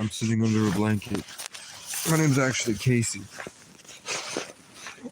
I'm sitting under a blanket. My name's actually Casey.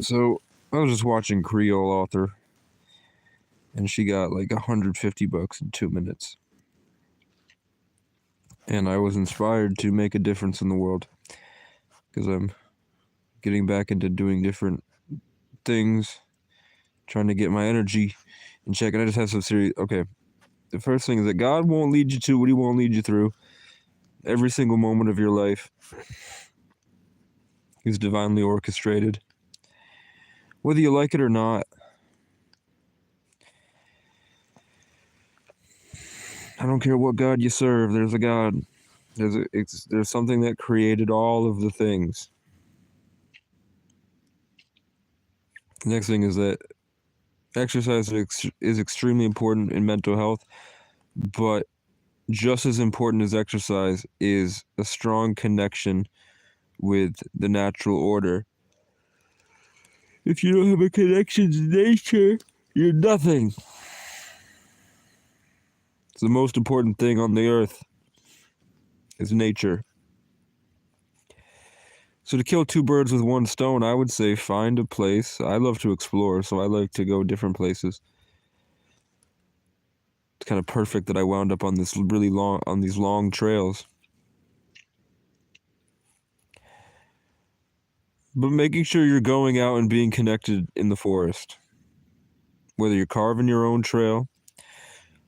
So, I was just watching Creole Author, and she got like $150 in 2 minutes. And I was inspired to make a difference in the world, because I'm getting back into doing different things, trying to get my energy in check. And I just have some serious... Okay, the first thing is that God won't lead you to what he won't lead you through. Every single moment of your life is divinely orchestrated, whether you like it or not. I don't care what God you serve, there's a God. There's something that created all of the things. The next thing is that exercise is extremely important in mental health, but just as important as exercise is a strong connection with the natural order. If you don't have a connection to nature, you're nothing. It's the most important thing on the earth is nature. So to kill two birds with one stone, I would say find a place. I love to explore, so I like to go different places. It's kind of perfect that I wound up on these long trails. But making sure you're going out and being connected in the forest. Whether you're carving your own trail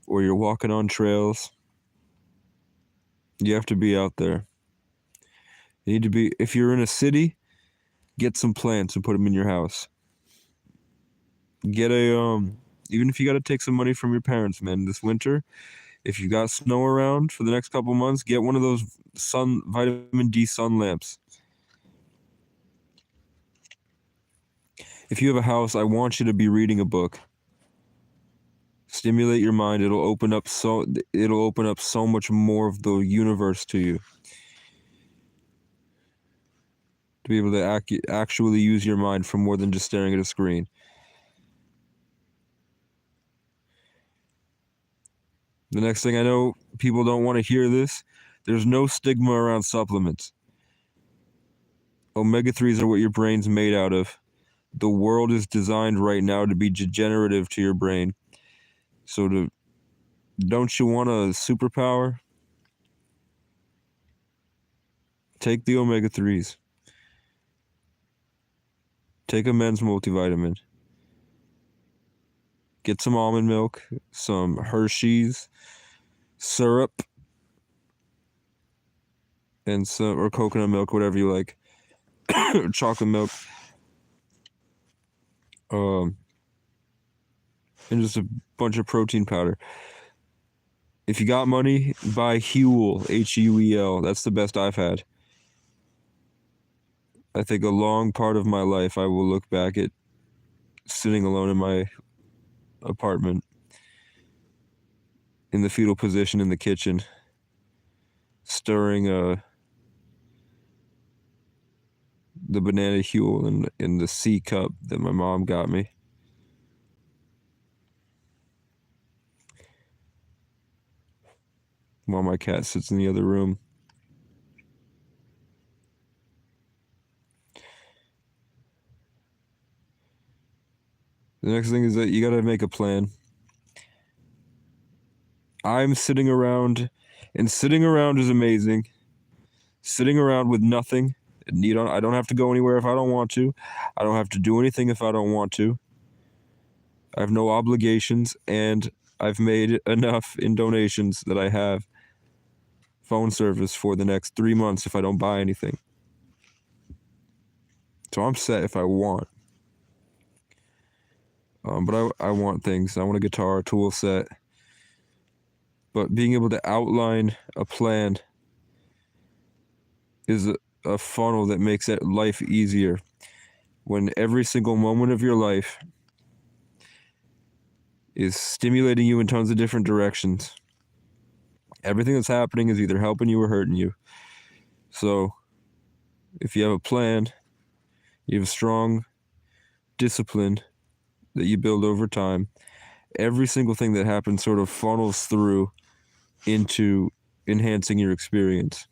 or you're walking on trails, you have to be out there. You need to be, if you're in a city, get some plants and put them in your house. Get even if you got to take some money from your parents, man, this winter, if you got snow around for the next couple months, get one of those vitamin D sun lamps. If you have a house, I want you to be reading a book. Stimulate your mind. It'll open up so much more of the universe to you. To be able to actually use your mind for more than just staring at a screen. The next thing I know, people don't want to hear this. There's no stigma around supplements. Omega-3s are what your brain's made out of. The world is designed right now to be degenerative to your brain. So don't you want a superpower? Take the omega-3s. Take a men's multivitamin. Get some almond milk, some Hershey's syrup, and or coconut milk, whatever you like. Chocolate milk. And just a bunch of protein powder. If you got money, buy Huel, Huel. That's the best I've had. I think a long part of my life I will look back at sitting alone in my apartment in the fetal position in the kitchen, stirring the banana Huel in the C cup that my mom got me. While my cat sits in the other room. The next thing is that you gotta make a plan. I'm sitting around, and sitting around is amazing. Sitting around with nothing. I don't have to go anywhere if I don't want to. I don't have to do anything if I don't want to. I have no obligations, and I've made enough in donations that I have phone service for the next 3 months if I don't buy anything. So I'm set if I want. But I want things. I want a guitar, a tool set. But being able to outline a plan is a funnel that makes life easier. When every single moment of your life is stimulating you in tons of different directions. Everything that's happening is either helping you or hurting you. So, if you have a plan, you have a strong discipline that you build over time, every single thing that happens sort of funnels through into enhancing your experience.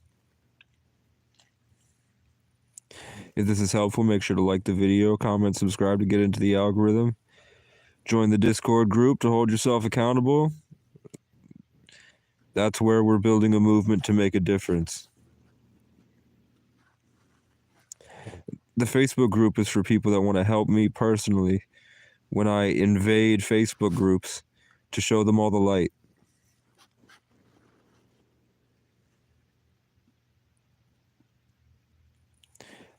If this is helpful, make sure to like the video, comment, subscribe to get into the algorithm. Join the Discord group to hold yourself accountable. That's where we're building a movement to make a difference. The Facebook group is for people that want to help me personally when I invade Facebook groups to show them all the light.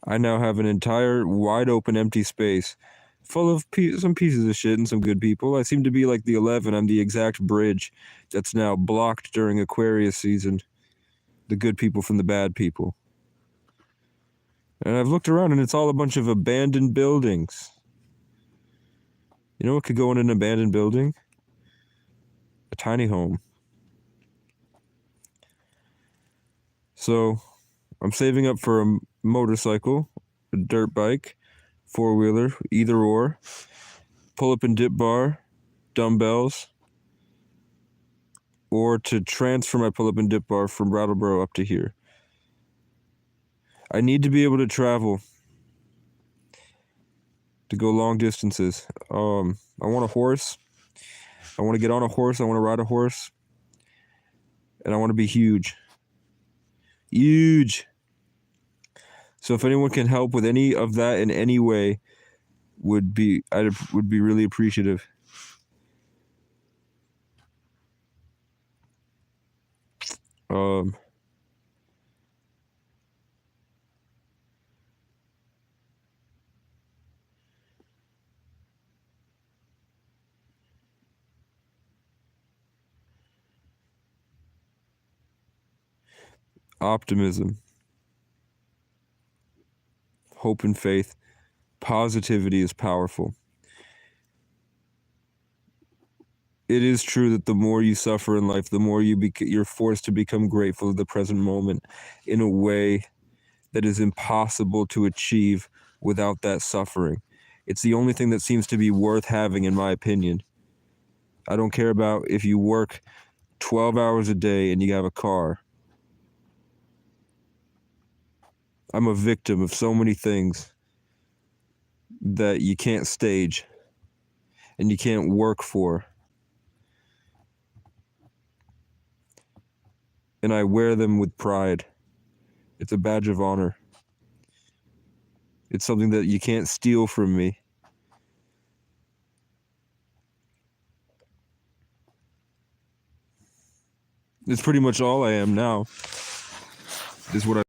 I now have an entire wide open empty space full of some pieces of shit and some good people. I seem to be like the 11. I'm the exact bridge that's now blocked during Aquarius season. The good people from the bad people. And I've looked around and it's all a bunch of abandoned buildings. You know what could go in an abandoned building? A tiny home. So I'm saving up for a motorcycle, a dirt bike, four-wheeler, either or, pull-up and dip bar, dumbbells, or to transfer my pull-up and dip bar from Brattleboro up to here. I need to be able to travel, to go long distances. I want a horse. I want to get on a horse. I want to ride a horse. And I want to be huge. Huge. So if anyone can help with any of that in any way, I would be really appreciative. Optimism, hope and faith, positivity is powerful. It is true that the more you suffer in life, the more you're forced to become grateful of the present moment in a way that is impossible to achieve without that suffering. It's the only thing that seems to be worth having, in my opinion. I don't care about if you work 12 hours a day and you have a car. I'm a victim of so many things that you can't stage and you can't work for. And I wear them with pride. It's a badge of honor. It's something that you can't steal from me. It's pretty much all I am now. Is what I.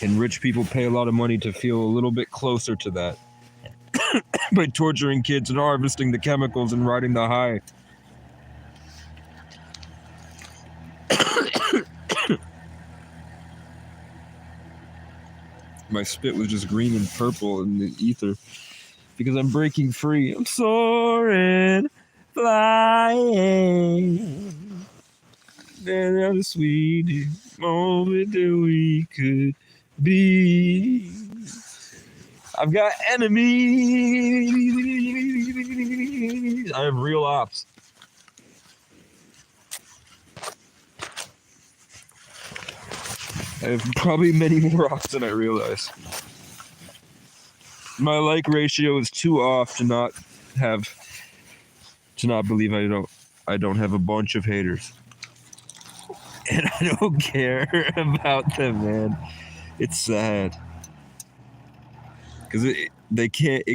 And rich people pay a lot of money to feel a little bit closer to that by torturing kids and harvesting the chemicals and riding the high. My spit was just green and purple in the ether because I'm breaking free. I'm soaring, flying. Then the sweetest moment that we could be. I've got enemies. I have real ops. I have probably many more ops than I realize. My like ratio is too off to not believe I don't have a bunch of haters. And I don't care about them, man. It's sad. Because it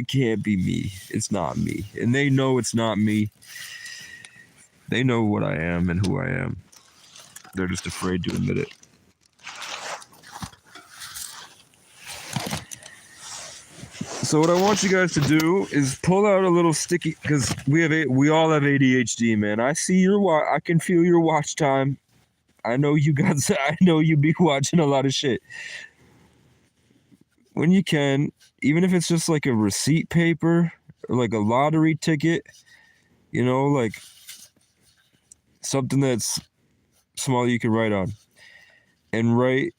can't be me. It's not me. And they know it's not me. They know what I am and who I am. They're just afraid to admit it. So what I want you guys to do is pull out a little sticky, because we all have ADHD, man. I can feel your watch time. I know you guys. I know you be watching a lot of shit. When you can, even if it's just like a receipt paper or like a lottery ticket, you know, like something that's small you can write on, and write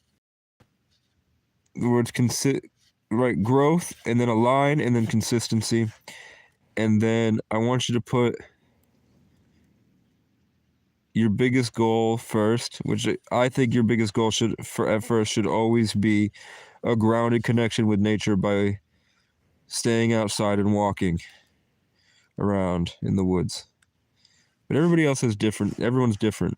the words write growth and then a line and then consistency, and then I want you to put your biggest goal first, which I think your biggest goal at first should always be a grounded connection with nature by staying outside and walking around in the woods. But everybody else is different. Everyone's different.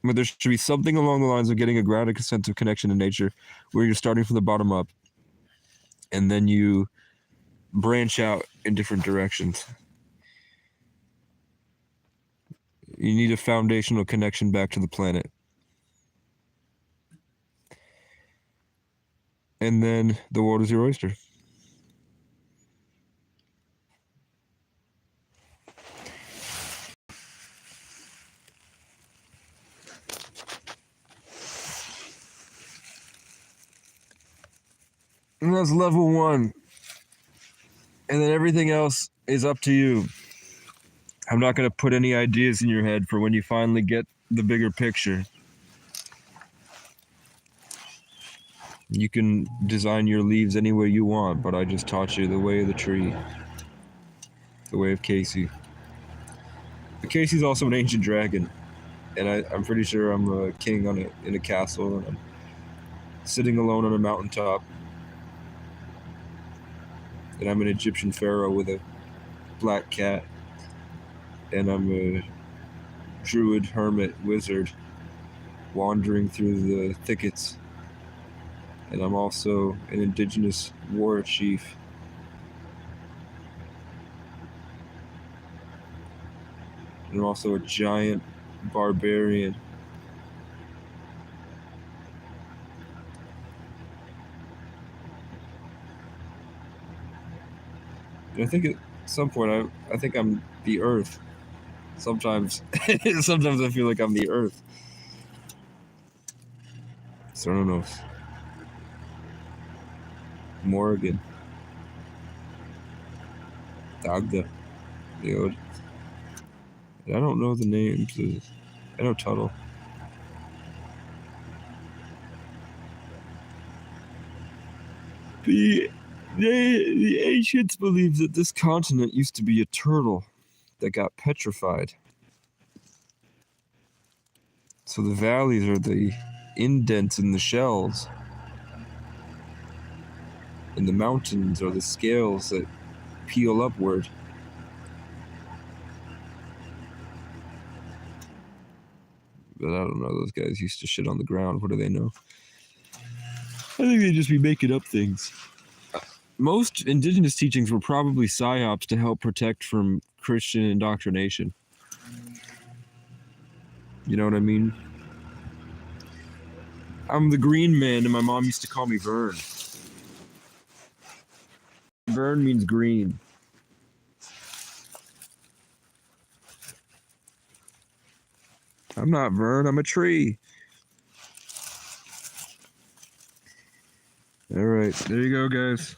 But there should be something along the lines of getting a grounded sense of connection to nature where you're starting from the bottom up and then you branch out in different directions. You need a foundational connection back to the planet. And then the world is your oyster. And that's level 1. And then everything else is up to you. I'm not going to put any ideas in your head for when you finally get the bigger picture. You can design your leaves any way you want, but I just taught you the way of the tree. The way of Casey. But Casey's also an ancient dragon. And I'm pretty sure I'm a king in a castle, and I'm sitting alone on a mountaintop. And I'm an Egyptian pharaoh with a black cat. And I'm a druid, hermit, wizard wandering through the thickets. And I'm also an indigenous war chief. And I'm also a giant barbarian. And I think at some point I think I'm the Earth. Sometimes I feel like I'm the Earth. Sonos. Morgan. Dagda. Yod. I don't know the names. I know Tuttle. The ancients believed that this continent used to be a turtle that got petrified. So the valleys are the indents in the shells. And the mountains are the scales that peel upward. But I don't know, those guys used to shit on the ground. What do they know? I think they'd just be making up things. Most indigenous teachings were probably psyops to help protect from Christian indoctrination. You know what I mean? I'm the green man, and my mom used to call me Vern. Vern means green. I'm not Vern, I'm a tree. All right, there you go, guys.